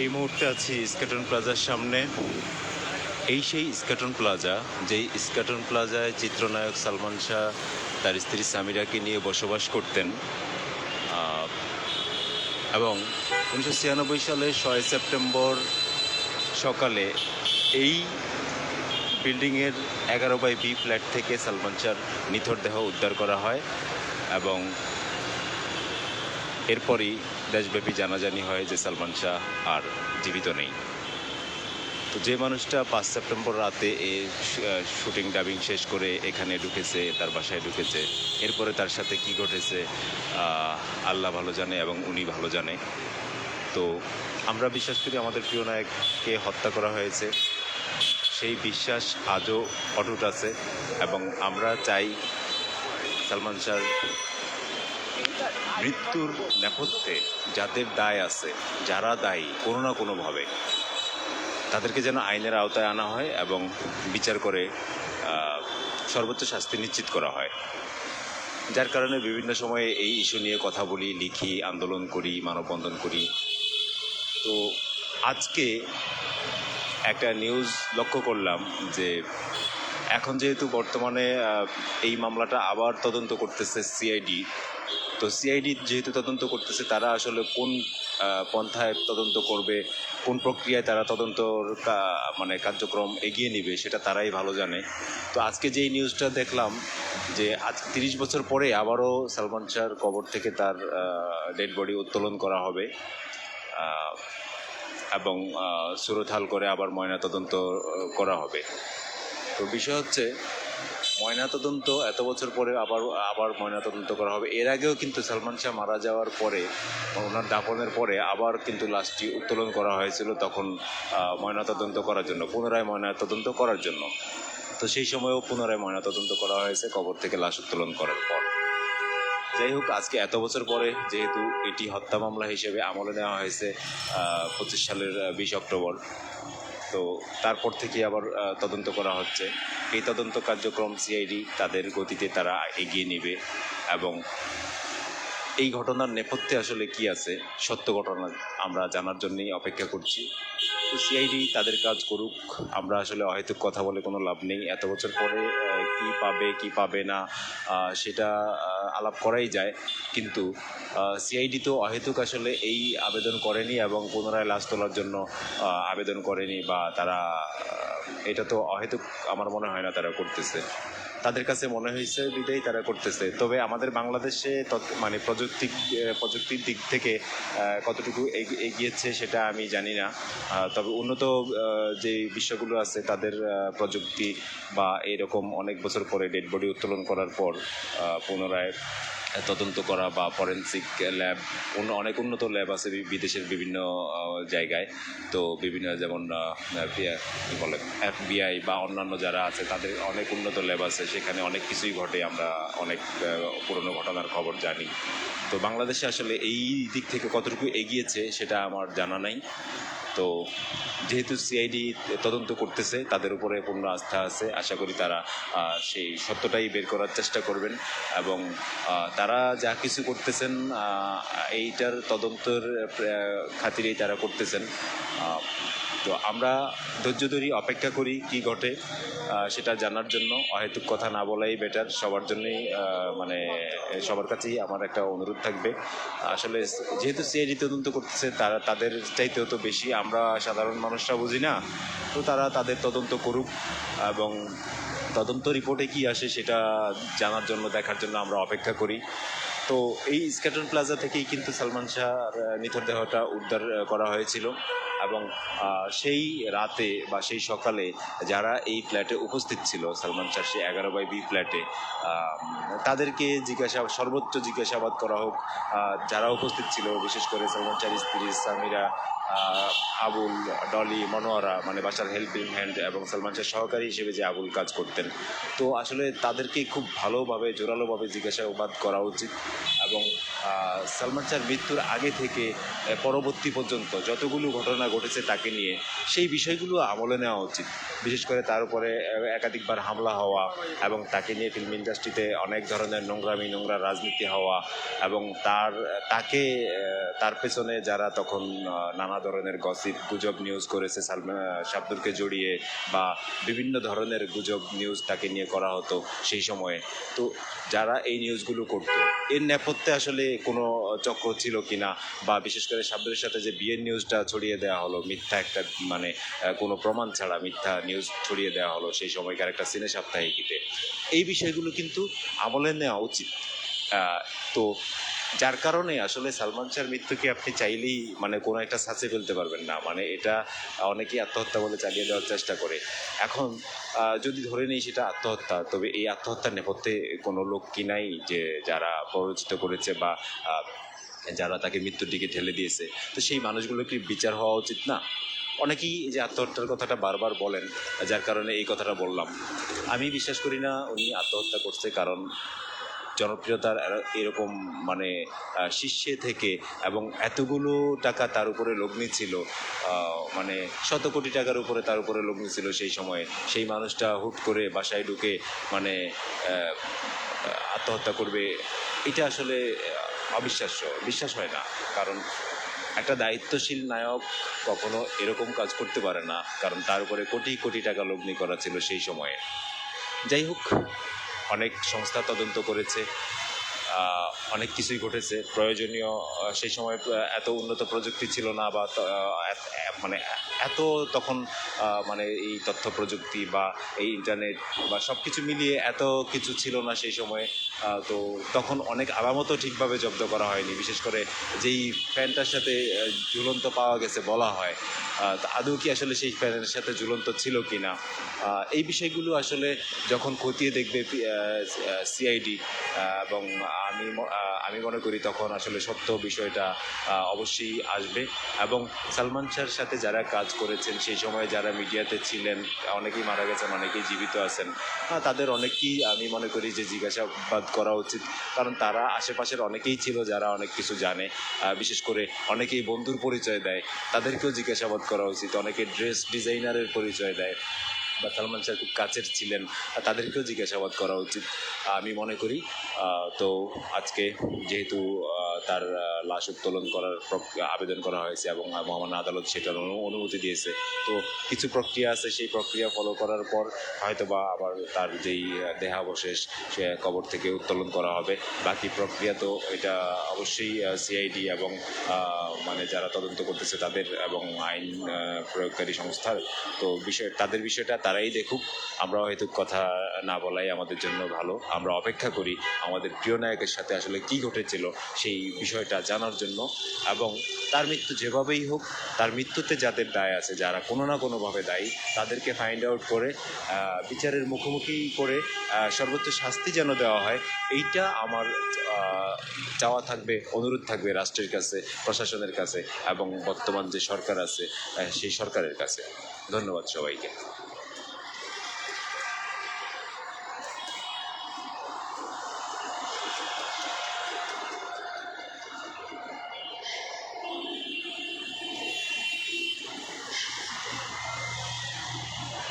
এই মুহূর্তে আছি ইস্কাটন প্লাজার সামনে। এই সেই ইস্কাটন প্লাজা, যেই ইস্কাটন প্লাজায় চিত্রনায়ক সালমান শাহ তার স্ত্রী সামিরাকে নিয়ে বসবাস করতেন। এবং 1996 সালের 6 সেপ্টেম্বর সকালে এই বিল্ডিংয়ের 11/B ফ্ল্যাট থেকে সালমান শাহর নিথর দেহ উদ্ধার করা হয় এবং এরপরই দেশব্যাপী জানাজানি হয় যে সালমান শাহ আর জীবিত নেই। তো যে মানুষটা 5 সেপ্টেম্বর রাতে শুটিং ডাবিং শেষ করে এখানে ঢুকেছে, তার বাসায় ঢুকেছে, এরপরে তার সাথে কি ঘটেছে আল্লাহ ভালো জানে এবং উনি ভালো জানে। তো আমরা বিশ্বাস করি আমাদের প্রিয় নায়ককে হত্যা করা হয়েছে, সেই বিশ্বাস আজও অটুট আছে এবং আমরা চাই সালমান শাহর মৃত্যুর নেপথ্যে যাদের দায় আছে, যারা দায়ী কোনো না কোনোভাবে, তাদেরকে যেন আইনের আওতায় আনা হয় এবং বিচার করে সর্বোচ্চ শাস্তি নিশ্চিত করা হয়। যার কারণে বিভিন্ন সময়ে এই ইস্যু নিয়ে কথা বলি, লিখি, আন্দোলন করি, মানববন্ধন করি। তো আজকে একটা নিউজ লক্ষ্য করলাম যে এখন যেহেতু বর্তমানে এই মামলাটা আবার তদন্ত করতেছে সিআইডি। তো সিআইডি যেহেতু তদন্ত করতেছে, তারা আসলে কোন পন্থায় তদন্ত করবে, কোন প্রক্রিয়ায় তারা তদন্তর কার্যক্রম এগিয়ে নেবে, সেটা তারাই ভালো জানে। তো আজকে যেই নিউজটা দেখলাম যে আজ 30 বছর পরে আবারও সালমান শাহর কবর থেকে তার ডেড বডি উত্তোলন করা হবে এবং সুরতহাল করে আবার ময়নাতদন্ত করা হবে। তো বিষয় হচ্ছে, ময়নাতদন্ত এত বছর পরে আবার ময়নাতদন্ত করা হবে। এর আগেও কিন্তু সালমান শাহ মারা যাওয়ার পরে, ওনার দাফনের পরে আবার কিন্তু লাশটি উত্তোলন করা হয়েছিল, তখন ময়নাতদন্ত করার জন্য, পুনরায় ময়নাতদন্ত করার জন্য। তো সেই সময়ও পুনরায় ময়নাতদন্ত করা হয়েছে কবর থেকে লাশ উত্তোলন করার পর। যাই হোক, আজকে এত বছর পরে যেহেতু এটি হত্যা মামলা হিসেবে আমলে নেওয়া হয়েছে 25 সালের 20 অক্টোবর, তো তারপর থেকে আবার তদন্ত করা হচ্ছে। এই তদন্ত কার্যক্রম সিআইডি তাদের গতিতে তারা এগিয়ে নেবে এবং এই ঘটনার নেপথ্যে আসলে কি আছে, সত্য ঘটনা আমরা জানার জন্যই অপেক্ষা করছি। তো সিআইডি তাদের কাজ করুক, আমরা আসলে অহেতুক কথা বলে কোনো লাভ নেই। এত বছর পরে কি পাবে কি পাবে না সেটা আলাপ করাই যায়, কিন্তু সিআইডি তো অহেতুক আসলে এই আবেদন করেনি এবং পুনরায় লাশ তোলার জন্য আবেদন করেনি, বা তারা এটা তো অহেতুক আমার মনে হয় না তারা করতেছে। তাদের কাছে মনে হয়েছে বিধায় তারা করতেছে। তবে আমাদের বাংলাদেশে প্রযুক্তির দিক থেকে কতটুকু এগিয়েছে সেটা আমি জানি না। তবে উন্নত যে বিশ্বগুলো আছে তাদের প্রযুক্তি বা এরকম অনেক বছর পরে ডেড বডি উত্তোলন করার পর পুনরায় তদন্ত করা বা ফরেনসিক ল্যাব, অনেক উন্নত ল্যাব আছে বিদেশের বিভিন্ন জায়গায়। তো বিভিন্ন যেমন কী বলে FBI বা অন্যান্য যারা আছে তাদের অনেক উন্নত ল্যাব আছে, সেখানে অনেক কিছুই ঘটে, আমরা অনেক পুরনো ঘটনার খবর জানি। তো বাংলাদেশে আসলে এই দিক থেকে কতটুকু এগিয়েছে সেটা আমার জানা নাই। তো যেহেতু সিআইডি তদন্ত করতেছে, তাদের উপরে পূর্ণ আস্থা আছে, আশা করি তারা সেই সত্যটাই বের করার চেষ্টা করবেন এবং তারা যা কিছু করতেছেন এইটার তদন্তের খাতিরেই তারা করতেছেন। তো আমরা ধৈর্য ধরি, অপেক্ষা করি কি ঘটে সেটা জানার জন্য। অহেতুক কথা না বলাই বেটার, সবার জন্যই সবার কাছেই আমার একটা অনুরোধ থাকবে। আসলে যেহেতু সিআইডি তদন্ত করতেছে, তাদের চাইতেও তো বেশি আমরা সাধারণ মানুষরা বুঝি না। তো তারা তাদের তদন্ত করুক এবং তদন্ত রিপোর্টে কি আসে সেটা জানার জন্য, দেখার জন্য আমরা অপেক্ষা করি। তো এই ইস্কাটন প্লাজা থেকেই কিন্তু সালমান শাহর নিথর দেহটা উদ্ধার করা হয়েছিল এবং সেই রাতে বা সেই সকালে যারা এই ফ্ল্যাটে উপস্থিত ছিল, সালমান শাহ সেই 11/B ফ্ল্যাটে, তাদেরকে সর্বোচ্চ জিজ্ঞাসাবাদ করা হোক। যারা উপস্থিত ছিল, বিশেষ করে সালমান শাহর স্ত্রী সামিরা, আবুল, ডলি, মনোয়ারা, বাসার হেল্পিং হ্যান্ড এবং সালমান শাহর সহকারী হিসেবে যে আবুল কাজ করতেন, তো আসলে তাদেরকে খুব ভালোভাবে জোরালোভাবে জিজ্ঞাসাবাদ করা উচিত এবং সালমান শাহর মৃত্যুর আগে থেকে পরবর্তী পর্যন্ত যতগুলো ঘটনা ঘটেছে তাকে নিয়ে, সেই বিষয়গুলো আমলে নেওয়া উচিত। বিশেষ করে তার উপরে একাধিকবার হামলা হওয়া এবং তাকে নিয়ে ফিল্ম ইন্ডাস্ট্রিতে অনেক ধরনের নোংরা রাজনীতি হওয়া এবং তার পেছনে যারা তখন নানা ধরনের গসিপ গুজব নিউজ করেছে শাবনূরকে জড়িয়ে, বা বিভিন্ন ধরনের গুজব নিউজ তাকে নিয়ে করা হতো সেই সময়ে। তো যারা এই নিউজগুলো করতো, এর নেপথ্যে আসলে কোনো চক্র ছিল কিনা, বা বিশেষ করে শাবনূরের সাথে যে বিয়ের নিউজটা ছড়িয়ে দেওয়া হলো মিথ্যা একটা, মানে কোনো প্রমাণ ছাড়া মিথ্যা নিউজ ছড়িয়ে দেওয়া হলো সেই সময়কার একটা সিনে সাপ্তাহিকীতে, এই বিষয়গুলো কিন্তু আমলে নেওয়া উচিত। তো যার কারণে আসলে সালমান শাহর মৃত্যুকে আপনি চাইলেই মানে কোনো একটা ছাঁচে ফেলতে পারবেন না, মানে এটা অনেকেই আত্মহত্যা বলে চালিয়ে দেওয়ার চেষ্টা করে। এখন যদি ধরে নিই সেটা আত্মহত্যা, তবে এই আত্মহত্যার নেপথ্যে কোনো লোক কি নাই যে যারা প্ররোচিত করেছে বা যারা তাকে মৃত্যুর দিকে ঠেলে দিয়েছে? তো সেই মানুষগুলোর কি বিচার হওয়া উচিত না? অনেকেই এই যে আত্মহত্যার কথাটা বারবার বলেন, যার কারণে এই কথাটা বললাম। আমি বিশ্বাস করি না উনি আত্মহত্যা করছে, কারণ জনপ্রিয়তার এরকম মানে শীর্ষে থেকে এবং এতগুলো টাকা তার উপরে লগ্নি ছিল, মানে শত কোটি টাকার উপরে তার উপরে লগ্নি ছিল সেই সময়ে, সেই মানুষটা হুট করে বাসায় ঢুকে মানে আত্মহত্যা করবে, এটা আসলে অবিশ্বাস্য, বিশ্বাস হয় না। কারণ একটা দায়িত্বশীল নায়ক কখনো এরকম কাজ করতে পারে না, কারণ তার উপরে কোটি কোটি টাকা লগ্নি করা ছিল সেই সময়ে। যাই হোক, অনেক সংস্থা তদন্ত করেছে, অনেক কিছুই ঘটেছে প্রয়োজনীয়। সেই সময় এত উন্নত প্রযুক্তি ছিল না, বা মানে এত তখন মানে এই তথ্য প্রযুক্তি বা এই ইন্টারনেট বা সব কিছু মিলিয়ে এত কিছু ছিল না সেই সময়ে। তো তখন অনেক আলামতও ঠিকভাবে জব্দ করা হয়নি, বিশেষ করে যেই ফ্যানটার সাথে ঝুলন্ত পাওয়া গেছে বলা হয়, আদৌ কি আসলে সেই ফ্যানের সাথে ঝুলন্ত ছিল কি না, এই বিষয়গুলো আসলে যখন খতিয়ে দেখবে সিআইডি, এবং আমি মনে করি তখন আসলে সত্য বিষয়টা অবশ্যই আসবে। এবং সালমান শাহর সাথে যারা কাজ করেছেন সেই সময়, যারা মিডিয়াতে ছিলেন, অনেকেই মারা গেছেন, অনেকেই জীবিত আছেন, তাদের অনেকেই আমি মনে করি যে জিজ্ঞাসাবাদ করা উচিত, কারণ তারা আশেপাশের অনেকেই ছিল যারা অনেক কিছু জানে, বিশেষ করে অনেকেই বন্ধুর পরিচয় দেয়, তাদেরকেও জিজ্ঞাসাবাদ করা উচিত। অনেকে ড্রেস ডিজাইনারের পরিচয় দেয় বা সালমান শাহ খুব কাছের ছিলেন, তাদেরকেও জিজ্ঞাসাবাদ করা উচিত আমি মনে করি। তো আজকে যেহেতু তার লাশ উত্তোলন করার আবেদন করা হয়েছে এবং মহামান্য আদালত সেটার অনুমতি দিয়েছে, তো কিছু প্রক্রিয়া আছে, সেই প্রক্রিয়া ফলো করার পর হয়তো বা আবার তার যেই দেহাবশেষ সে কবর থেকে উত্তোলন করা হবে। বাকি প্রক্রিয়া তো এটা অবশ্যই সিআইডি এবং মানে যারা তদন্ত করতেছে তাদের এবং আইন প্রয়োগকারী সংস্থার, তো তাদের বিষয়টা তারাই দেখুক। আমরা হয়তো কথা না বলাই আমাদের জন্য ভালো, আমরা অপেক্ষা করি আমাদের প্রিয় নায়কের সাথে আসলে কী ঘটেছিল সেই বিষয়টা জানার জন্য। এবং তার মৃত্যু যেভাবেই হোক, তার মৃত্যুতে যাদের দায় আছে, যারা কোনো না কোনোভাবে দায়ী, তাদেরকে ফাইন্ড আউট করে বিচারের মুখোমুখি করে সর্বোচ্চ শাস্তি যেন দেওয়া হয়, এইটা আমার চাওয়া থাকবে, অনুরোধ থাকবে রাষ্ট্রের কাছে, প্রশাসনের কাছে এবং বর্তমান যে সরকার আছে সেই সরকারের কাছে। ধন্যবাদ সবাইকে।